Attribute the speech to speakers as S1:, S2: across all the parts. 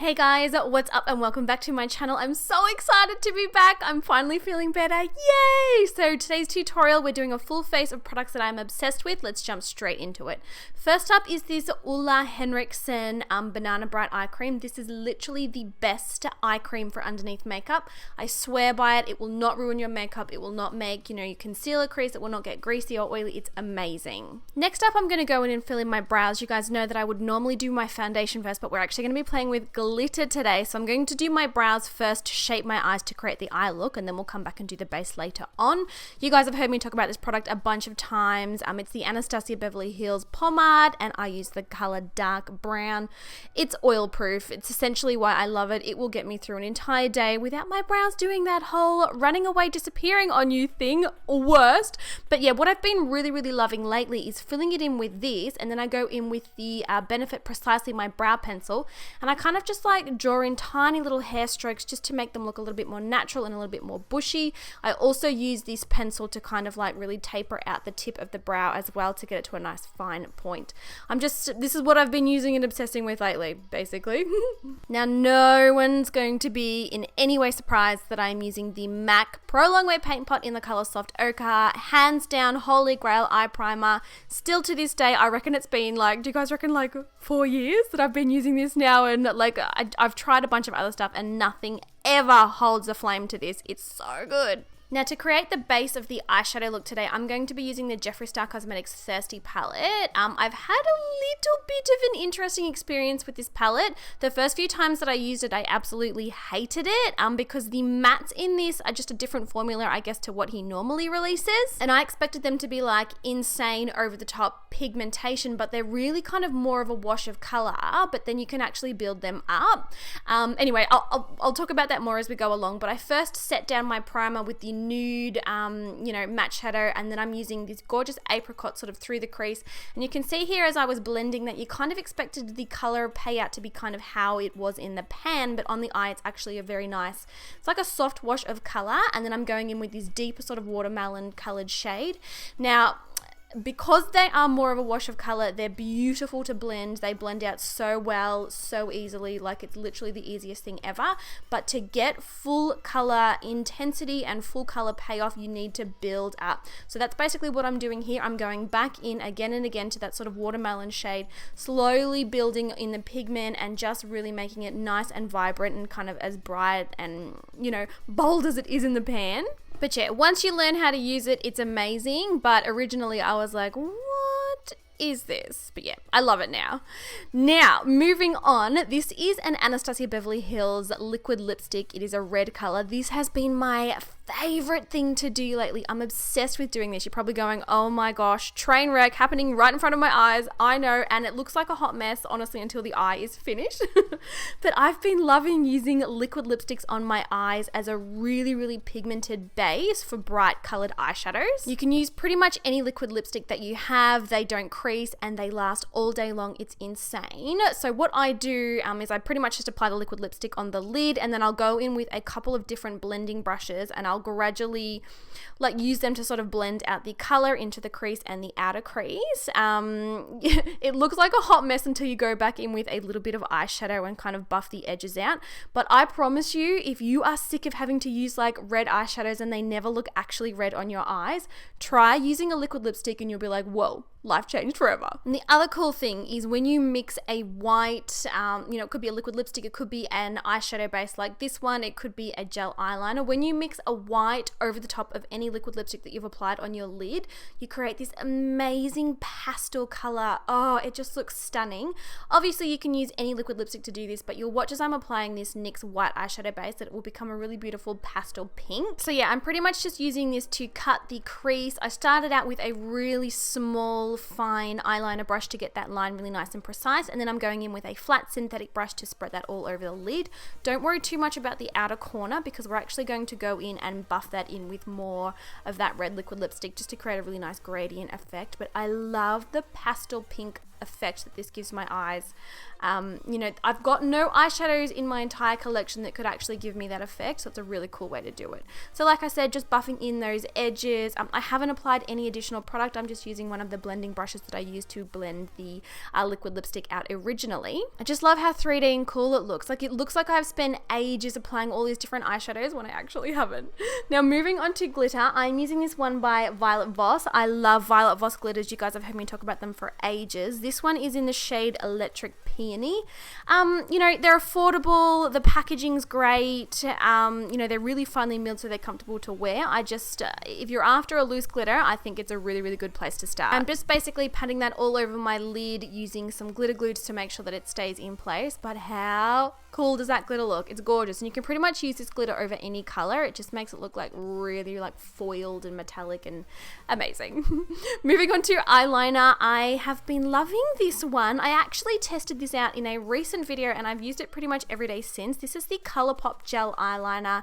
S1: Hey guys, what's up and welcome back to my channel. I'm so excited to be back. I'm finally feeling better. Yay! So today's tutorial, we're doing a full face of products that I'm obsessed with. Let's jump straight into it. First up is this Ulla Henriksen Banana Bright Eye Cream. This is literally the best eye cream for underneath makeup. I swear by it. It will not ruin your makeup. It will not make, your concealer crease. It will not get greasy or oily. It's amazing. Next up, I'm going to go in and fill in my brows. You guys know that I would normally do my foundation first, but we're actually going to be playing with glitter today. So I'm going to do my brows first to shape my eyes to create the eye look, and then we'll come back and do the base later on. You guys have heard me talk about this product a bunch of times. It's the Anastasia Beverly Hills pomade, and I use the color dark brown. It's oil proof. It's essentially why I love it. It will get me through an entire day without my brows doing that whole running away, disappearing on you thing. Worst. But yeah, what I've been really loving lately is filling it in with this, and then I go in with the Benefit Precisely my brow pencil, and I kind of just like draw in tiny little hair strokes just to make them look a little bit more natural and a little bit more bushy. I also use this pencil to kind of like really taper out the tip of the brow as well to get it to a nice fine point. This is what I've been using and obsessing with lately, basically. Now, no one's going to be in any way surprised that I'm using the MAC Pro Longwear Paint Pot in the color Soft Ochre. Hands down, holy grail eye primer. Still to this day, I reckon it's been like, do you guys reckon like 4 years that I've been using this now? And like, I've tried a bunch of other stuff and nothing ever holds a flame to this. It's so good. Now, to create the base of the eyeshadow look today, I'm going to be using the Jeffree Star Cosmetics Thirsty palette. I've had a little bit of an interesting experience with this palette. The first few times that I used it, I absolutely hated it because the mattes in this are just a different formula, I guess, to what he normally releases. And I expected them to be like insane over-the-top pigmentation, but they're really kind of more of a wash of color, but then you can actually build them up. Anyway, I'll talk about that more as we go along, but I first set down my primer with the nude matte shadow, and then I'm using this gorgeous apricot sort of through the crease, and you can see here as I was blending that you kind of expected the color payout to be kind of how it was in the pan, but on the eye it's actually a very nice, it's like a soft wash of color. And then I'm going in with this deeper sort of watermelon colored shade. Now, because they are more of a wash of color, they're beautiful to blend. They blend out so well, so easily, like it's literally the easiest thing ever. But to get full color intensity and full color payoff, you need to build up. So that's basically what I'm doing here. I'm going back in again and again to that sort of watermelon shade, slowly building in the pigment and just really making it nice and vibrant and kind of as bright and, bold as it is in the pan. But yeah, once you learn how to use it, it's amazing. But originally I was like, what is this? But yeah, I love it now. Now, moving on, this is an Anastasia Beverly Hills liquid lipstick. It is a red color. This has been my favorite thing to do lately. I'm obsessed with doing this. You're probably going, oh my gosh, train wreck happening right in front of my eyes. I know, and it looks like a hot mess, honestly, until the eye is finished. But I've been loving using liquid lipsticks on my eyes as a really pigmented base for bright colored eyeshadows. You can use pretty much any liquid lipstick that you have. They don't crease and they last all day long. It's insane. So what I do is I pretty much just apply the liquid lipstick on the lid, and then I'll go in with a couple of different blending brushes, and I'll gradually use them to sort of blend out the color into the crease and the outer crease. It looks like a hot mess until you go back in with a little bit of eyeshadow and kind of buff the edges out. But I promise you, if you are sick of having to use like red eyeshadows and they never look actually red on your eyes, try using a liquid lipstick and you'll be like, whoa, life changed forever. And the other cool thing is when you mix a white, it could be a liquid lipstick, it could be an eyeshadow base like this one, it could be a gel eyeliner. When you mix a white over the top of any liquid lipstick that you've applied on your lid, you create this amazing pastel color. Oh, it just looks stunning. Obviously, you can use any liquid lipstick to do this, but you'll watch as I'm applying this NYX white eyeshadow base that it will become a really beautiful pastel pink. So yeah, I'm pretty much just using this to cut the crease. I started out with a really small, fine eyeliner brush to get that line really nice and precise, and then I'm going in with a flat synthetic brush to spread that all over the lid. Don't worry too much about the outer corner because we're actually going to go in and buff that in with more of that red liquid lipstick just to create a really nice gradient effect. But I love the pastel pink effect that this gives my eyes. You know, I've got no eyeshadows in my entire collection that could actually give me that effect, so it's a really cool way to do it. So like I said, just buffing in those edges. I haven't applied any additional product. I'm just using one of the blending brushes that I used to blend the liquid lipstick out originally. I just love how 3D and cool it looks. Like, it looks like I've spent ages applying all these different eyeshadows when I actually haven't. Now moving on to glitter, I'm using this one by Violet Voss. I love Violet Voss glitters. You guys have heard me talk about them for ages. This one is in the shade Electric Peony. You know, they're affordable, the packaging's great, you know, they're really finely milled so they're comfortable to wear. I just, if you're after a loose glitter, I think it's a really, really good place to start. I'm just basically patting that all over my lid using some glitter glue to make sure that it stays in place. But how cool does that glitter look? It's gorgeous, and you can pretty much use this glitter over any color. It just makes it look like really like foiled and metallic and amazing. Moving on to eyeliner, I have been loving this one. I actually tested this out in a recent video and I've used it pretty much every day since. This is the ColourPop gel eyeliner.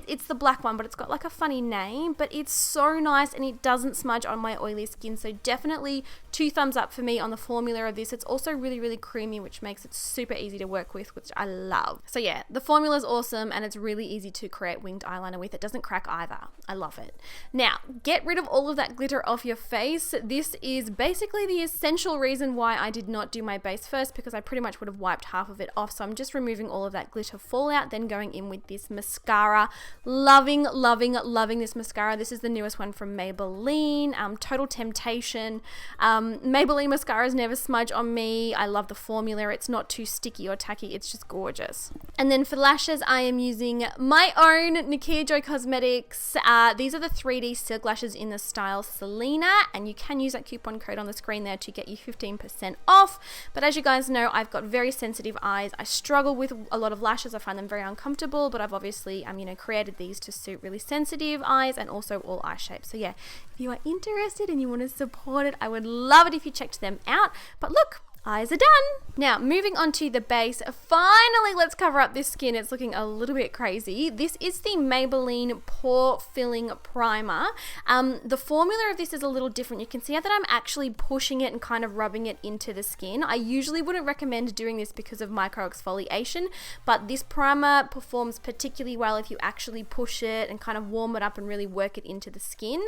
S1: It's the black one, but it's got like a funny name, but it's so nice and it doesn't smudge on my oily skin. So definitely 2 thumbs up for me on the formula of this. It's also really, really creamy, which makes it super easy to work with, which I love. So yeah, the formula is awesome and it's really easy to create winged eyeliner with. It doesn't crack either. I love it. Now, get rid of all of that glitter off your face. This is basically the essential reason why I did not do my base first, because I pretty much would have wiped half of it off. So I'm just removing all of that glitter fallout, then going in with this mascara. Loving, loving, loving this mascara. This is the newest one from Maybelline, Total Temptation. Maybelline mascaras never smudge on me. I love the formula. It's not too sticky or tacky. It's just gorgeous. And then for lashes, I am using my own nikkiajoybusiness. These are the 3D silk lashes in the style Selena, and you can use that coupon code on the screen there to get you 15% off. But as you guys know, I've got very sensitive eyes. I struggle with a lot of lashes. I find them very uncomfortable, but I've obviously you know, created these to suit really sensitive eyes and also all eye shapes. So yeah, if you are interested and you want to support it, I would love it if you checked them out. But look, eyes are done. Now, moving on to the base. Finally, let's cover up this skin. It's looking a little bit crazy. This is the Maybelline Pore Filling Primer. The formula of this is a little different. You can see that I'm actually pushing it and kind of rubbing it into the skin. I usually wouldn't recommend doing this because of micro exfoliation, but this primer performs particularly well if you actually push it and kind of warm it up and really work it into the skin.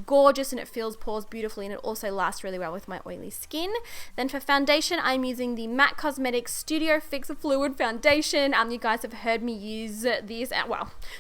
S1: Gorgeous, and it fills pores beautifully, and it also lasts really well with my oily skin. Then for foundation, I'm using the MAC Cosmetics Studio Fix Fluid Foundation. You guys have heard me use this,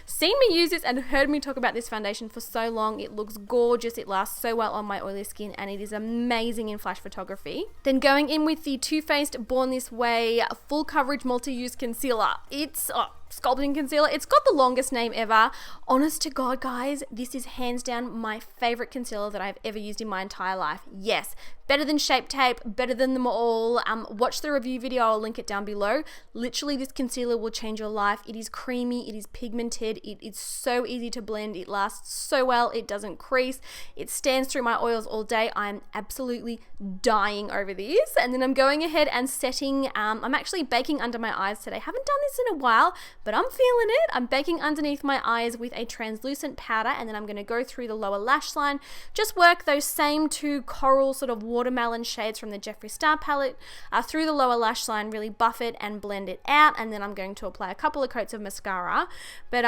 S1: seen me use this and heard me talk about this foundation for so long. It looks gorgeous, it lasts so well on my oily skin, and it is amazing in flash photography. Then going in with the Too Faced Born This Way Full Coverage Multi-Use Concealer. It's sculpting concealer. It's got the longest name ever. Honest to God, guys, this is hands down my favorite concealer that I've ever used in my entire life. Yes, better than Shape Tape, better than them all. Watch the review video, I'll link it down below. Literally, this concealer will change your life. It is creamy, it is pigmented, it is so easy to blend, it lasts so well, it doesn't crease, it stands through my oils all day. I'm absolutely dying over this. And then I'm going ahead and setting, I'm actually baking under my eyes today. Haven't done this in a while, but I'm feeling it. I'm baking underneath my eyes with a translucent powder, and then I'm going to go through the lower lash line, just work those same 2 coral sort of watermelon shades from the Jeffree Star palette through the lower lash line, really buff it and blend it out, and then I'm going to apply a couple of coats of mascara. But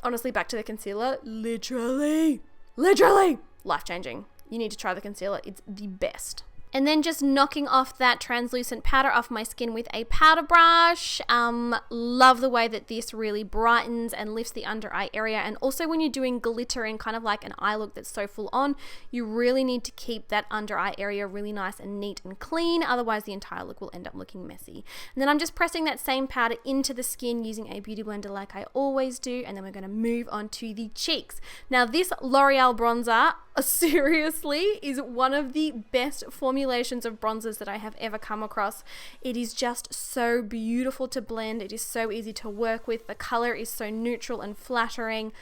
S1: honestly, back to the concealer, literally life-changing. You need to try the concealer. It's the best. And then just knocking off that translucent powder off my skin with a powder brush. Love the way that this really brightens and lifts the under eye area. And also when you're doing glitter and kind of like an eye look that's so full on, you really need to keep that under eye area really nice and neat and clean. Otherwise the entire look will end up looking messy. And then I'm just pressing that same powder into the skin using a beauty blender like I always do. And then we're going to move on to the cheeks. Now this L'Oreal bronzer seriously is one of the best formulations of bronzers that I have ever come across. It is just so beautiful to blend. It is so easy to work with. The color is so neutral and flattering.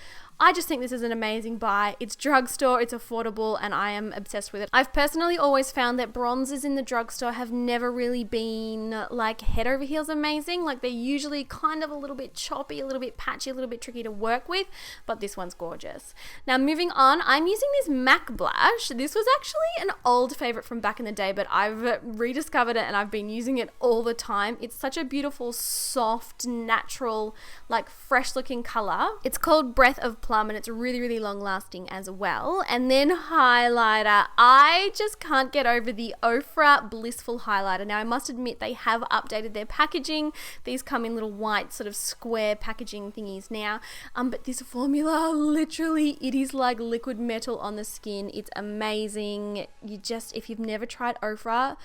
S1: I just think this is an amazing buy. It's drugstore, it's affordable, and I am obsessed with it. I've personally always found that bronzers in the drugstore have never really been like head over heels amazing. Like they're usually kind of a little bit choppy, a little bit patchy, a little bit tricky to work with, but this one's gorgeous. Now moving on, I'm using this MAC blush. This was actually an old favorite from back in the day, but I've rediscovered it and I've been using it all the time. It's such a beautiful, soft, natural, like fresh looking color. It's called Breath of Plum and it's really, really long lasting as well. And then highlighter. I just can't get over the OFRA Blissful highlighter. Now I must admit they have updated their packaging. These come in little white sort of square packaging thingies now. But this formula, literally, it is like liquid metal on the skin. It's amazing. If you've never tried OFRA,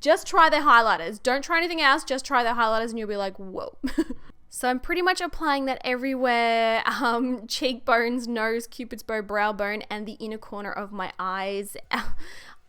S1: just try their highlighters. Don't try anything else. Just try their highlighters and you'll be like, whoa. So I'm pretty much applying that everywhere, cheekbones, nose, cupid's bow, brow bone, and the inner corner of my eyes.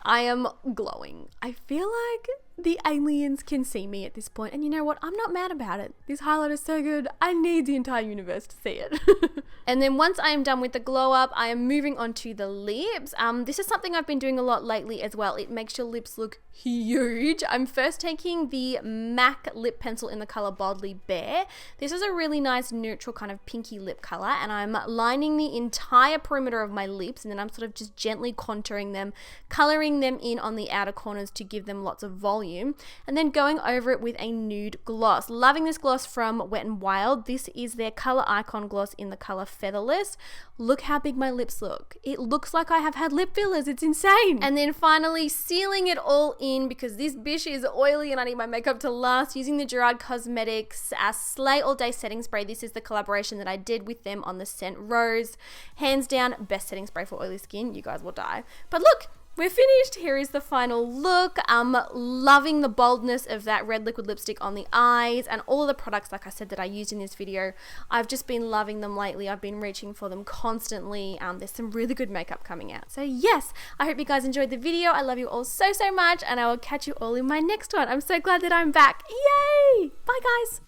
S1: I am glowing. I feel like the aliens can see me at this point. And you know what? I'm not mad about it. This highlight is so good. I need the entire universe to see it. And then once I am done with the glow up, I am moving on to the lips. This is something I've been doing a lot lately as well. It makes your lips look huge. I'm first taking the MAC lip pencil in the color Boldly Bare. This is a really nice neutral kind of pinky lip color, and I'm lining the entire perimeter of my lips, and then I'm sort of just gently contouring them, coloring them in on the outer corners to give them lots of volume, and then going over it with a nude gloss. Loving this gloss from Wet n Wild. This is their color icon gloss in the color Featherless. Look how big my lips look. It looks like I have had lip fillers. It's insane. And then finally sealing it all in, because this bish is oily and I need my makeup to last, using the GERARD Cosmetics Slay All Day Setting Spray. This is the collaboration that I did with them on the scent Rose. Hands down, best setting spray for oily skin. You guys will die. But look, we're finished. Here is the final look. I'm loving the boldness of that red liquid lipstick on the eyes and all of the products, like I said, that I used in this video. I've just been loving them lately. I've been reaching for them constantly. There's some really good makeup coming out. So yes, I hope you guys enjoyed the video. I love you all so, so much, and I will catch you all in my next one. I'm so glad that I'm back. Yay! Bye guys.